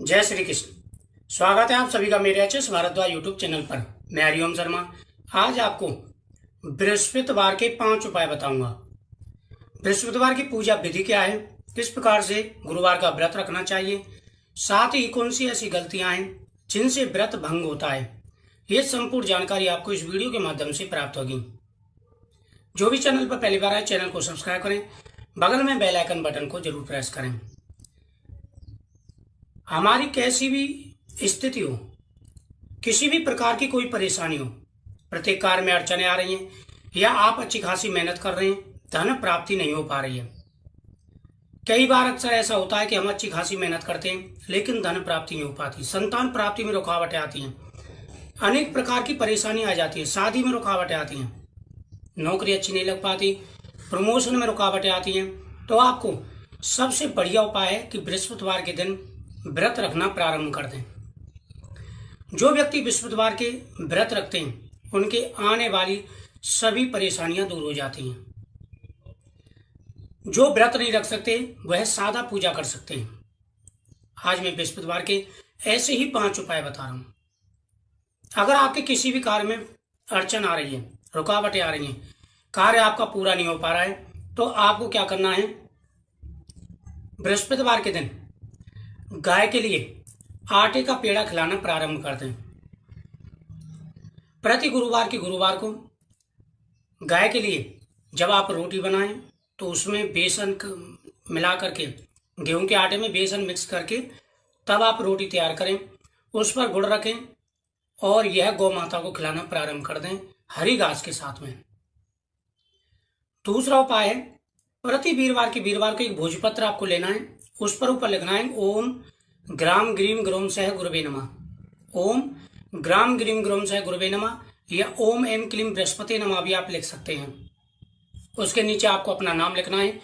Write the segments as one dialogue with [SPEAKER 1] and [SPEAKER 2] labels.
[SPEAKER 1] जय श्री कृष्ण। स्वागत है आप सभी का मेरे एचएस भारद्वाज यूट्यूब चैनल पर। मैं हरिओम शर्मा। आज आपको बृहस्पतिवार के 5 उपाय बताऊंगा। बृहस्पतिवार की पूजा विधि क्या है, किस प्रकार से गुरुवार का व्रत रखना चाहिए, साथ ही कौन सी ऐसी गलतियां हैं जिनसे व्रत भंग होता है। ये संपूर्ण जानकारी आपको इस वीडियो के माध्यम से प्राप्त होगी। जो भी चैनल पर पहली बार आए चैनल को सब्सक्राइब करें, बगल में बेल आइकन बटन को जरूर प्रेस करें। हमारी कैसी भी स्थिति हो, किसी भी प्रकार की कोई परेशानी हो, प्रत्येक कार्य में अड़चने आ रही हैं या आप अच्छी खासी मेहनत कर रहे हैं, धन प्राप्ति नहीं हो पा रही है। कई बार अक्सर ऐसा होता है कि हम अच्छी खासी मेहनत करते हैं लेकिन धन प्राप्ति नहीं हो पाती, संतान प्राप्ति में रुकावटें आती हैं, अनेक प्रकार की परेशानी आ जाती है, शादी में रुकावटें आती हैं, नौकरी अच्छी नहीं लग पाती, प्रमोशन में रुकावटें आती हैं। तो आपको सबसे बढ़िया उपाय है कि बृहस्पतिवार के दिन व्रत रखना प्रारंभ कर दें। जो व्यक्ति बृहस्पतिवार के व्रत रखते हैं उनके आने वाली सभी परेशानियां दूर हो जाती हैं। जो व्रत नहीं रख सकते वह सादा पूजा कर सकते हैं। आज मैं बृहस्पतिवार के ऐसे ही 5 उपाय बता रहा हूं। अगर आपके किसी भी कार्य में अड़चन आ रही है, रुकावटें आ रही हैं, कार्य आपका पूरा नहीं हो पा रहा है, तो आपको क्या करना है, बृहस्पतिवार के दिन गाय के लिए आटे का पेड़ा खिलाना प्रारंभ कर दें। प्रति गुरुवार को गाय के लिए जब आप रोटी बनाएं तो उसमें बेसन मिला करके, गेहूं के आटे में बेसन मिक्स करके तब आप रोटी तैयार करें, उस पर गुड़ रखें और यह गौ माता को खिलाना प्रारंभ कर दें हरी घास के साथ में। दूसरा उपाय है, प्रति वीरवार को एक भोजपत्र आपको लेना है, उस पर ऊपर लिखना है ओम ग्राम ग्रीम ग्रोम सह गुरुवे नमः। ओम ग्राम ग्रीम ग्रोम सह गुरुवे नमः या ओम एम क्लीम बृहस्पति नमः भी आप लिख सकते हैं। उसके नीचे आपको अपना नाम लिखना है,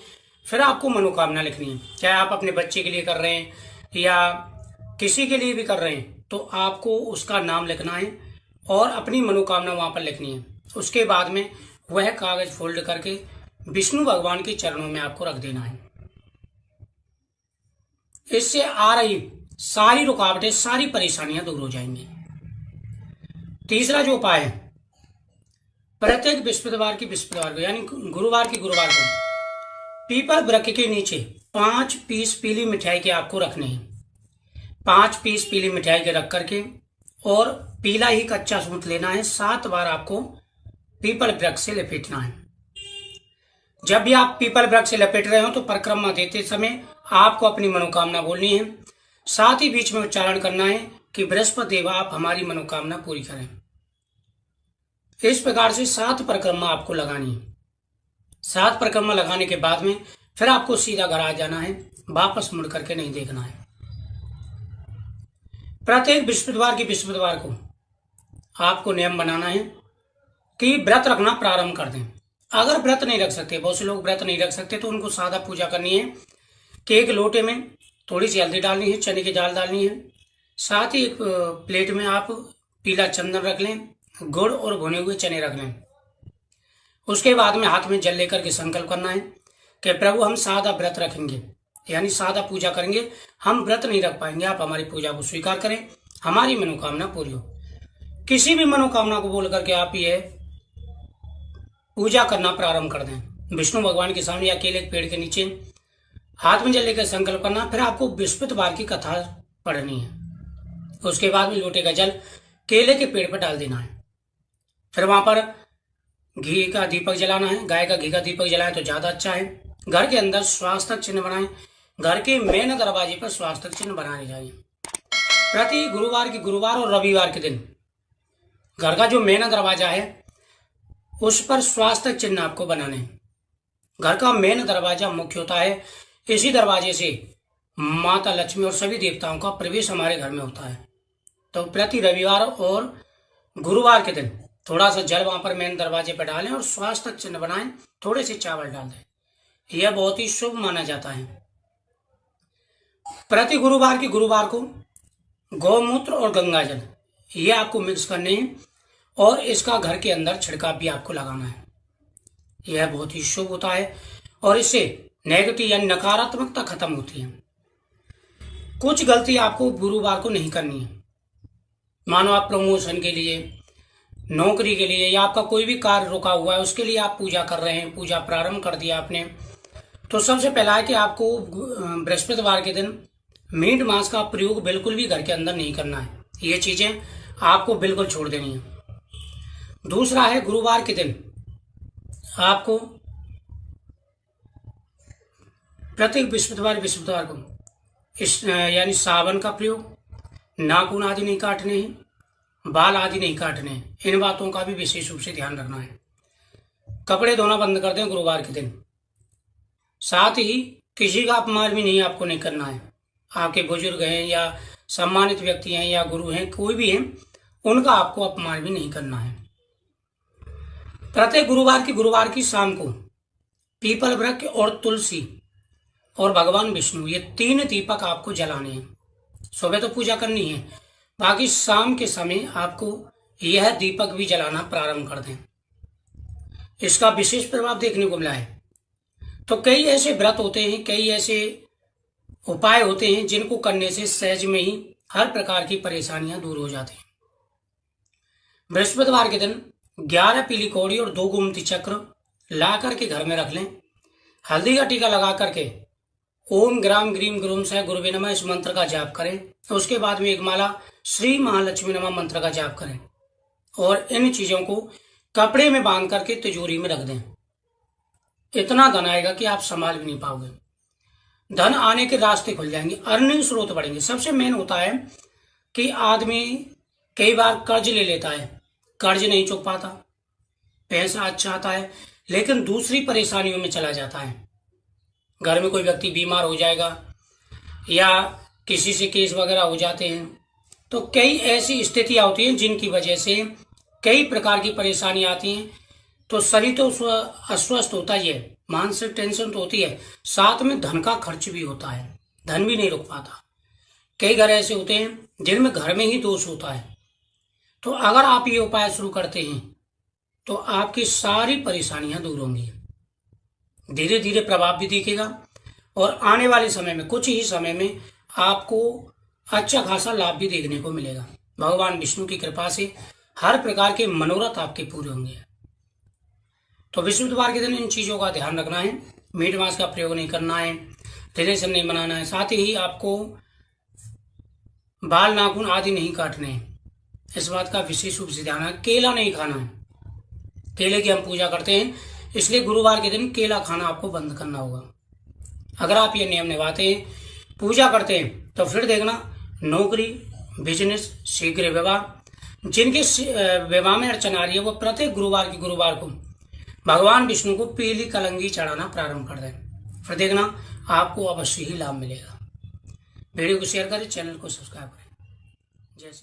[SPEAKER 1] फिर आपको मनोकामना लिखनी है। चाहे आप अपने बच्चे के लिए कर रहे हैं या किसी के लिए भी कर रहे हैं तो आपको उसका नाम लिखना है और अपनी मनोकामना वहां पर लिखनी है। उसके बाद में वह कागज फोल्ड करके विष्णु भगवान के चरणों में आपको रख देना है। इससे आ रही सारी रुकावटें, सारी परेशानियां दूर हो जाएंगी। तीसरा जो उपाय है, प्रत्येक बृहस्पतिवार को यानी गुरुवार को पीपल वृक्ष के नीचे 5 पीस पीली मिठाई के आपको रखने हैं। 5 पीस पीली मिठाई के रख करके और पीला ही कच्चा सूत लेना है। 7 बार आपको पीपल वृक्ष से लपेटना है। जब भी आप पीपल वृक्ष से लपेट रहे हो तो परिक्रमा देते समय आपको अपनी मनोकामना बोलनी है, साथ ही बीच में उच्चारण करना है कि बृहस्पति देव आप हमारी मनोकामना पूरी करें। इस प्रकार से 7 परिक्रमा आपको लगानी है। 7 परिक्रमा लगाने के बाद में फिर आपको सीधा घर आ जाना है, वापस मुड़ करके नहीं देखना है। प्रत्येक बृहस्पतिवार को आपको नियम बनाना है कि व्रत रखना प्रारंभ कर दें। अगर व्रत नहीं रख सकते, बहुत से लोग व्रत नहीं रख सकते, तो उनको सादा पूजा करनी है कि एक लोटे में थोड़ी सी हल्दी डालनी है, चने की दाल डालनी है, साथ ही एक प्लेट में आप पीला चंदन रख लें, गुड़ और भुने हुए चने रख लें। उसके बाद में हाथ में जल लेकर के संकल्प करना है कि प्रभु हम सादा व्रत रखेंगे, यानी सादा पूजा करेंगे, हम व्रत नहीं रख पाएंगे, आप हमारी पूजा को स्वीकार करें, हमारी मनोकामना पूरी हो। किसी भी मनोकामना को बोल करके आप ये पूजा करना प्रारंभ कर दें। विष्णु भगवान के सामने या केले के पेड़ के नीचे हाथ में जल लेकर संकल्प करना। फिर आपको बृहस्पतिवार की कथा पढ़नी है। उसके बाद में लोटे का जल केले के पेड़ पर डाल देना है। फिर वहां पर घी का दीपक जलाना है। गाय का घी का दीपक जलाएं तो ज्यादा अच्छा है। घर के अंदर स्वास्थ्य चिन्ह बनाएं। घर के मेन दरवाजे पर स्वास्थ्य चिन्ह बनाने चाहिए। प्रति गुरुवार और रविवार के दिन घर का जो मेन दरवाजा है उस पर स्वास्थ्य चिन्ह आपको बनाने हैं। घर का मेन दरवाजा मुख्य होता है, इसी दरवाजे से माता लक्ष्मी और सभी देवताओं का प्रवेश हमारे घर में होता है। तो प्रति रविवार और गुरुवार के दिन थोड़ा सा जल वहां पर मेन दरवाजे पर डालें और स्वास्थ्य चिन्ह बनाएं, थोड़े से चावल डाल दें। यह बहुत ही शुभ माना जाता है। प्रति गुरुवार को गौमूत्र और गंगाजल ये आपको मिक्स करने हैं और इसका घर के अंदर छिड़काव भी आपको लगाना है। यह बहुत ही शुभ होता है और इससे नेगेटिव यानी नकारात्मकता खत्म होती है। कुछ गलती आपको गुरुवार को नहीं करनी है। मानो आप प्रमोशन के लिए, नौकरी के लिए या आपका कोई भी कार्य रुका हुआ है उसके लिए आप पूजा कर रहे हैं, पूजा प्रारंभ कर दिया आपने, तो सबसे पहला है कि आपको बृहस्पतिवार के दिन मीट मांस का प्रयोग बिल्कुल भी घर के अंदर नहीं करना है। ये चीजें आपको बिल्कुल छोड़ देनी है। दूसरा है गुरुवार के दिन आपको प्रत्येक बृहस्पतिवार को यानी साबुन का प्रयोग, नाखून आदि नहीं काटने हैं, बाल आदि नहीं काटने हैं। इन बातों का भी विशेष रूप से ध्यान रखना है। कपड़े धोना बंद कर दें गुरुवार के दिन। साथ ही किसी का अपमान भी नहीं आपको नहीं करना है। आपके बुजुर्ग हैं या सम्मानित व्यक्ति हैं या गुरु हैं, कोई भी हैं, उनका आपको अपमान भी नहीं करना है। प्रत्येक गुरुवार की शाम को पीपल वृक्ष और तुलसी और भगवान विष्णु, ये 3 दीपक आपको जलाने हैं। सुबह तो पूजा करनी है, बाकी शाम के समय आपको यह दीपक भी जलाना प्रारंभ कर दें। इसका विशेष प्रभाव देखने को मिला है। तो कई ऐसे व्रत होते हैं, कई ऐसे उपाय होते हैं जिनको करने से सहज में ही हर प्रकार की परेशानियां दूर हो जाती हैं। बृहस्पतिवार के दिन 11 पीली कौड़ी और 2 गोमती चक्र ला करके घर में रख लें। हल्दी का टीका लगा करके ओम ग्राम ग्रीम ग्रूम सह गुरुवे नमः इस मंत्र का जाप करें। तो उसके बाद में एक माला श्री महालक्ष्मी नमः मंत्र का जाप करें और इन चीजों को कपड़े में बांध करके तिजोरी में रख दें। इतना धन आएगा कि आप संभाल भी नहीं पाओगे। धन आने के रास्ते खुल जाएंगे, अर्निंग स्रोत बढ़ेंगे। सबसे मेन होता है कि आदमी कई बार कर्ज ले लेता है, कर्ज नहीं चुका पाता, पैसा अच्छा आता है लेकिन दूसरी परेशानियों में चला जाता है। घर में कोई व्यक्ति बीमार हो जाएगा या किसी से केस वगैरह हो जाते हैं, तो कई ऐसी स्थितियां होती हैं जिनकी वजह से कई प्रकार की परेशानी आती हैं। तो शरीर तो अस्वस्थ होता ही है, मानसिक टेंशन तो होती है, साथ में धन का खर्च भी होता है, धन भी नहीं रुक पाता। कई घर ऐसे होते हैं जिनमें घर में ही दोष होता है। तो अगर आप ये उपाय शुरू करते हैं तो आपकी सारी परेशानियां दूर होंगी, धीरे धीरे प्रभाव भी दिखेगा और आने वाले समय में, कुछ ही समय में आपको अच्छा खासा लाभ भी देखने को मिलेगा। भगवान विष्णु की कृपा से हर प्रकार के मनोरथ आपके पूरे होंगे। तो बृहस्पतिवार के दिन इन चीजों का ध्यान रखना है। मीट मांस का प्रयोग नहीं करना है, रिलेशन नहीं बनाना है, साथ ही आपको बाल नाखून आदि नहीं काटने हैं। इस बात का विशेष रूप से ध्यान है। केला नहीं खाना है, केले की हम पूजा करते हैं, इसलिए गुरुवार के दिन केला खाना आपको बंद करना होगा। अगर आप ये नियम निभाते हैं, पूजा करते हैं, तो फिर देखना नौकरी, बिजनेस, शीघ्र विवाह, जिनके विवाह में अड़चन आ रही है वो प्रत्येक गुरुवार को भगवान विष्णु को पीली कलंगी चढ़ाना प्रारंभ कर दें। फिर देखना आपको अवश्य ही लाभ मिलेगा। वीडियो को शेयर करें, चैनल को सब्सक्राइब करें। जय श्री